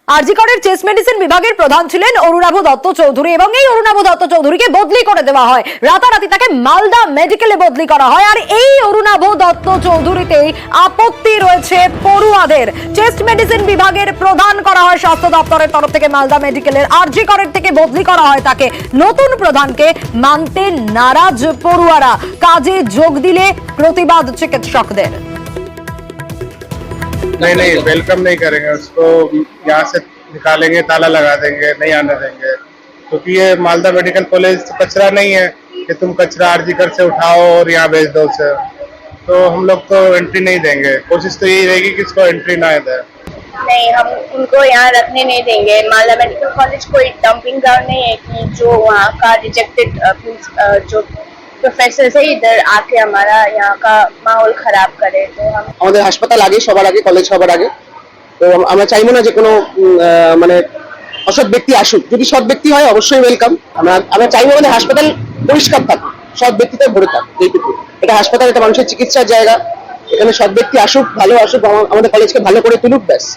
আরজিকরের chest medicine বিভাগের প্রধান ছিলেন অরুণাভ দত্ত চৌধুরী এবং এই অরুণাভ দত্ত চৌধুরীকে বদলি করে দেওয়া হয়। রাতারাতি তাকে মালদা মেডিকেলে বদলি করা হয়। আর এই অরুণাভ দত্ত চৌধুরীতেই আপত্তি রয়েছে পড়ুয়াদের। চেস্ট মেডিসিন বিভাগের প্রধান করা হয় স্বাস্থ্য দপ্তরের তরফ থেকে মালদা মেডিকেলের, আরজিকরের থেকে বদলি করা হয় তাকে। নতুন প্রধানকে মানতে নারাজ পড়ুয়ারা, কাজে যোগ দিলে প্রতিবাদ চিকিৎসকদের। नहीं वेलकम नहीं करेंगे उसको, यहाँ से निकालेंगे, ताला लगा देंगे, नहीं आने देंगे, क्योंकि ये मालदा मेडिकल कॉलेज कचरा नहीं है कि तुम कचरा आरजीकर से उठाओ और यहाँ भेज दो उसे। तो हम लोग तो एंट्री नहीं देंगे, कोशिश तो यही रहेगी कि इसको एंट्री ना दे। नहीं, हम उनको यहाँ रखने नहीं देंगे। मालदा मेडिकल कॉलेज कोई डंपिंग ग्राउंड नहीं है कि जो वहाँ का रिजेक्टेड जो प्रोफेसर है इधर आके हमारा यहाँ का माहौल खराब करे। तो हम আমাদের হাসপাতাল আগে সবার আগে, কলেজ সবার আগে। তো আমরা চাইবো না যে কোনো মানে অসৎ ব্যক্তি আসুক। যদি সৎ ব্যক্তি হয় অবশ্যই ওয়েলকাম। আমরা চাইবো মানে হাসপাতাল পরিষ্কার থাকুক, সৎ ব্যক্তিতে ভরে থাকুক, এইটুকু। এটা হাসপাতাল, এটা মানুষের চিকিৎসার জায়গা। এখানে সৎ ব্যক্তি আসুক, ভালো আসুক, আমাদের কলেজকে ভালো করে তুলুক, ব্যাস।